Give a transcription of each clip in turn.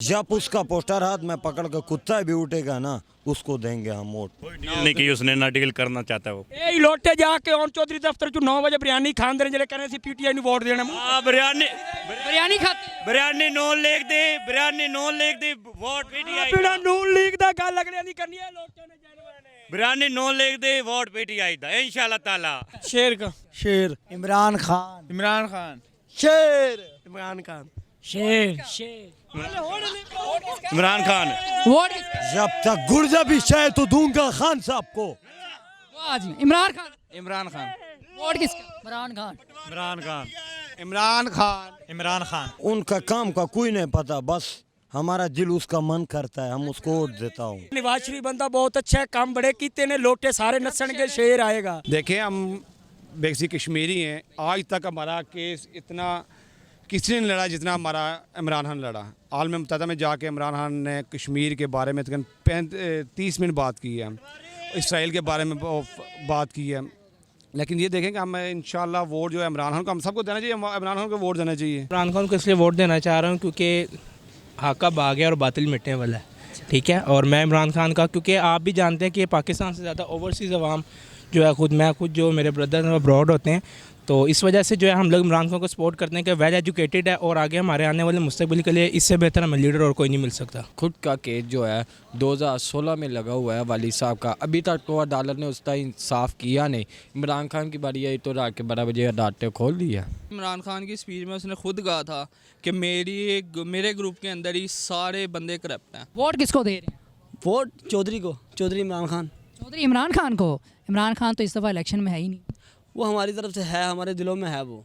जब उसका पोस्टर हाथ में पकड़ कर कुत्ता भी उठेगा ना, उसको देंगे हम वोट। डील नहीं की उसने, ना डील करना चाहता वो। ਇਹ ਲੋਟੇ ਜਾ ਕੇ ਹੁਣ ਚੌਧਰੀ ਦਫ਼ਤਰ ਚ 9 ਵਜੇ ਬਿਰਿਆਨੀ ਖਾਂਦੇ ਨੇ ਜਿਹੜੇ ਕਹਿੰਦੇ ਸੀ ਪੀਟੀਆਈ ਨੂੰ ਵੋਟ ਦੇਣਾ बिरयानी बिरयानी खाते बिरयानी नॉन लिख दे, बिरयानी नॉन लिख दे, वोट पीटीआई। ਬਿਨਾ ਨੂਨ ਲੀਗ ਦਾ ਗੱਲ ਅਗਲਿਆਂ ਦੀ ਕਰਨੀ ਹੈ ਲੋਟੇ ਨੇ ਜਾਨਵਰਾਂ ਨੇ। बिरयानी नॉन लिख दे, वोट पीटीआई दा इंशाल्लाह ताला। शेर का शेर इमरान खान, इमरान खान, शेर इमरान खान। शेर इमरान खान। वोट किसका? जब तक गुर्जा भी चाहे तो दूंगा खान साहब को। वाह जी, इमरान खान। इमरान खान, वोट किसका? इमरान खान। इमरान खान, इमरान खान, इमरान खान। उनका काम का कोई नहीं पता, बस हमारा दिल उसका मन करता है, हम उसको वोट देता हूँ। निवाज शरीफ बंदा बहुत अच्छा है, काम बड़े कीते ने, लोटे सारे नसणगे, शेर आएगा। देखिए हम बेसिक कश्मीरी हैं, आज तक हमारा केस इतना किसी ने लड़ा जितना हमारा इमरान खान लड़ा। आलम मुत्तहदा में जाके इमरान खान ने कश्मीर के बारे में तकरीबन 30 मिनट बात की है, इसराइल के बारे में बात की है। लेकिन ये देखें कि हम इंशाल्लाह वोट जो है इमरान खान को हम सबको देना चाहिए, इमरान खान को वोट देना चाहिए। इमरान खान को इसलिए वोट देना चाह रहा हूँ क्योंकि हक का भाग है और बातिल मिटने वाला है, ठीक है। और मैं इमरान खान का, क्योंकि आप भी जानते हैं कि पाकिस्तान से ज़्यादा ओवरसीज़ अवाम जो है, मैं खुद जो मेरे ब्रदर अब्रॉड होते हैं, तो इस वजह से जो है हम लोग इमरान खान को सपोर्ट करते हैं कि वेल एजुकेटेड है और आगे हमारे आने वाले मुस्तकबिल के लिए इससे बेहतर हमें लीडर और कोई नहीं मिल सकता। खुद का केस जो है 2016 में लगा हुआ है वाली साहब का, अभी तक तो अदालत ने उसका इंसाफ किया नहीं। इमरान खान की बारी आई तो रात के 12 बजे अदालतें खोल दी है। इमरान खान की स्पीच में उसने खुद कहा था कि मेरे ग्रुप के अंदर ही सारे बंदे करप्ट हैं। वोट किसको दे रहे हैं? वोट चौधरी को, चौधरी इमरान खान। चौधरी इमरान खान को। इमरान खान तो इस दफ़ा इलेक्शन में है ही नहीं। वो हमारी तरफ से है, हमारे दिलों में है। वो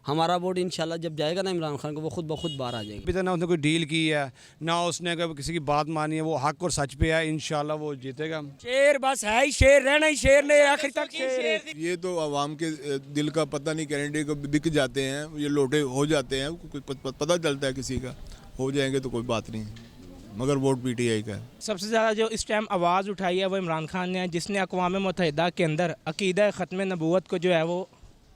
हमारा वोट इंशाल्लाह जब जाएगा ना इमरान खान को, वो खुद ब खुद बाहर आ जाएगी। अभी तक ना उसने कोई डील की है, ना उसने किसी की बात मानी है। वो हक और सच पे है, इंशाल्लाह वो जीतेगा। शेर बस है ही शेर, रहना ही शेर ने आखिर तक शेर। ये तो आवाम के दिल का पता नहीं, कैंडिडेट को बिक जाते हैं, ये लोटे हो जाते हैं, पता चलता है किसी का हो जाएंगे तो कोई बात नहीं, मगर वोट पीटीआई का है। सबसे ज़्यादा जो इस टाइम आवाज़ उठाई है वो इमरान खान ने, जिसने अक़वाम मुत्तहिदा के अंदर अक़ीदा ख़त्म नबूवत को जो है वो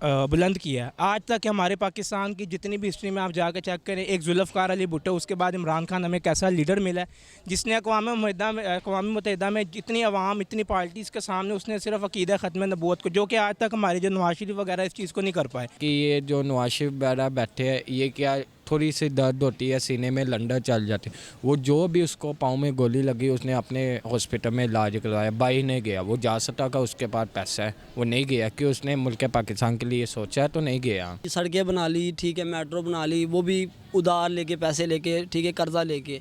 बुलंद किया है। आज तक हमारे पाकिस्तान की जितनी भी हिस्ट्री में आप जाकर चेक करें, एक जुल्फ़कार अली भुट्टो, उसके बाद इमरान खान, हमें कैसा लीडर मिला है जिसने अक़वाम मुत्तहिदा में जितनी अवाम, इतनी पार्टीज़ के सामने उसने सिर्फ अक़ीदा ख़त्म नबूवत को, जो कि आज तक हमारे जो नवाज शरीफ वगैरह इस चीज़ को नहीं कर पाए। कि ये जो नवाज शरीफ वगैरह बैठे हैं, ये क्या थोड़ी सी दर्द होती है सीने में, लंडर चल जाती है। वो जो भी उसको पाँव में गोली लगी, उसने अपने हॉस्पिटल में इलाज करवाया, बाई नहीं गया। वो जा सकता का, उसके पास पैसा है, वो नहीं गया कि उसने मुल्क पाकिस्तान के लिए सोचा है तो नहीं गया। सड़कें बना ली, ठीक है, मेट्रो बना ली, वो भी उधार लेके, पैसे लेके, ठीक है, कर्जा लेके।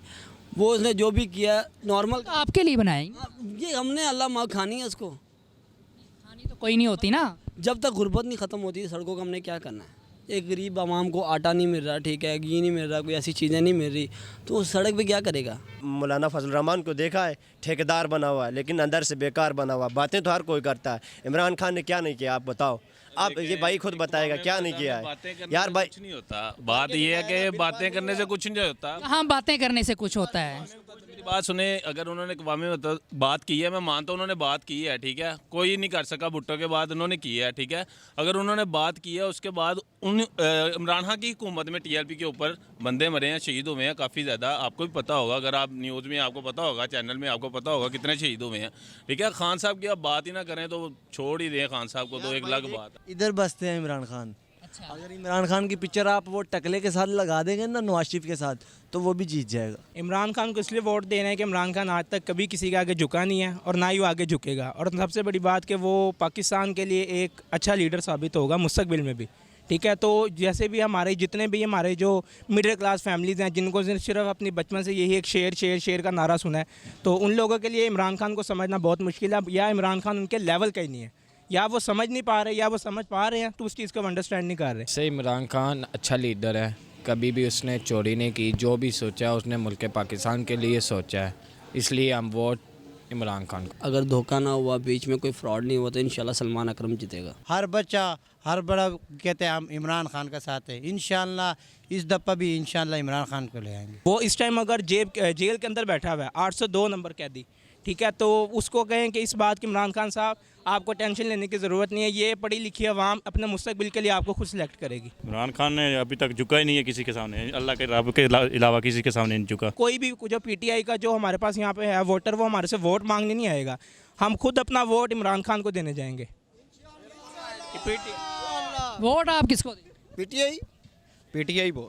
वो उसने जो भी किया नॉर्मल तो आपके लिए बनाएंगे। ये हमने अल्लाह माँ खानी है उसको। खानी तो कोई नहीं होती ना। जब तक गुर्बत नहीं ख़त्म होती सड़कों का हमने क्या करना है। एक गरीब आवाम को आटा नहीं मिल रहा, ठीक है, घी नहीं मिल रहा, कोई ऐसी चीज़ें नहीं मिल रही, तो उस सड़क पे क्या करेगा। मौलाना फजल रहमान को देखा है, ठेकेदार बना हुआ है लेकिन अंदर से बेकार बना हुआ। बातें तो हर कोई करता है, इमरान खान ने क्या नहीं किया आप बताओ। आप ये भाई खुद बताएगा क्या नहीं किया है यार भाई। कुछ नहीं होता, बात ये है कि बातें करने से कुछ नहीं होता। हाँ, बातें करने से कुछ होता है। मेरी बात सुने, अगर उन्होंने कवामी बात की है, मैं मानता हूँ उन्होंने बात की है, ठीक है, कोई नहीं कर सका भुट्टो के बाद उन्होंने की है, ठीक है। अगर उन्होंने बात की है, उसके बाद इमरान खान की हुकूमत में टीएलपी के ऊपर बंदे मरे हैं, शहीद हुए हैं काफ़ी ज़्यादा, आपको भी पता होगा, अगर आप न्यूज़ में आपको पता होगा, चैनल में आपको पता होगा कितने शहीद हुए हैं, ठीक है। खान साहब की आप बात ही ना करें तो छोड़ ही दें खान साहब को, तो एक अलग बात है। इधर बसते हैं इमरान खान। अगर इमरान खान की पिक्चर आप वो टकले के साथ लगा देंगे ना, नवाज शरीफ के साथ, तो वो भी जीत जाएगा। इमरान खान को इसलिए वोट देना है कि इमरान खान आज तक कभी किसी के आगे झुका नहीं है और ना ही वो आगे झुकेगा। और सबसे बड़ी बात कि वो पाकिस्तान के लिए एक अच्छा लीडर साबित होगा मुस्तकबिल में भी, ठीक है। तो जैसे भी हमारे जितने भी हमारे जो मिडिल क्लास फैमिलीज़ हैं, जिनको सिर्फ अपनी बचपन से यही एक शेर शेर शेर का नारा सुना है, तो उन लोगों के लिए इमरान खान को समझना बहुत मुश्किल है। या इमरान खान उनके लेवल का ही नहीं है, या वो समझ नहीं पा रहे, या वो समझ पा रहे हैं तो उस चीज़ को अंडरस्टैंड नहीं कर रहे। से इमरान खान अच्छा लीडर है, कभी भी उसने चोरी नहीं की, जो भी सोचा उसने मुल्क पाकिस्तान के लिए सोचा है, इसलिए हम वोट इमरान खान को। अगर धोखा ना हुआ, बीच में कोई फ्रॉड नहीं हुआ, तो इंशाल्लाह सलमान अकरम जीतेगा। हर बच्चा, हर बड़ा कहते हैं हम इमरान खान का साथ है। इंशाल्लाह इस दफ़ा भी इंशाल्लाह इमरान खान को ले आएंगे। वो इस टाइम अगर जेल के अंदर बैठा हुआ है, 802 नंबर कैदी, ठीक है, तो उसको कहें कि इस बात की इमरान खान साहब आपको टेंशन लेने की ज़रूरत नहीं है, ये पढ़ी लिखी आवाम अपने मुस्तकबिल के लिए आपको खुद सेलेक्ट करेगी। इमरान खान ने अभी तक झुका ही नहीं है किसी के सामने, अल्लाह के रब के अलावा किसी के सामने नहीं झुका। कोई भी जो पीटीआई का जो हमारे पास यहाँ पे है वोटर, वो हमारे से वोट मांगने नहीं आएगा, हम खुद अपना वोट इमरान खान को देने जाएंगे। वोट आप किसको देंगे? पीटीआई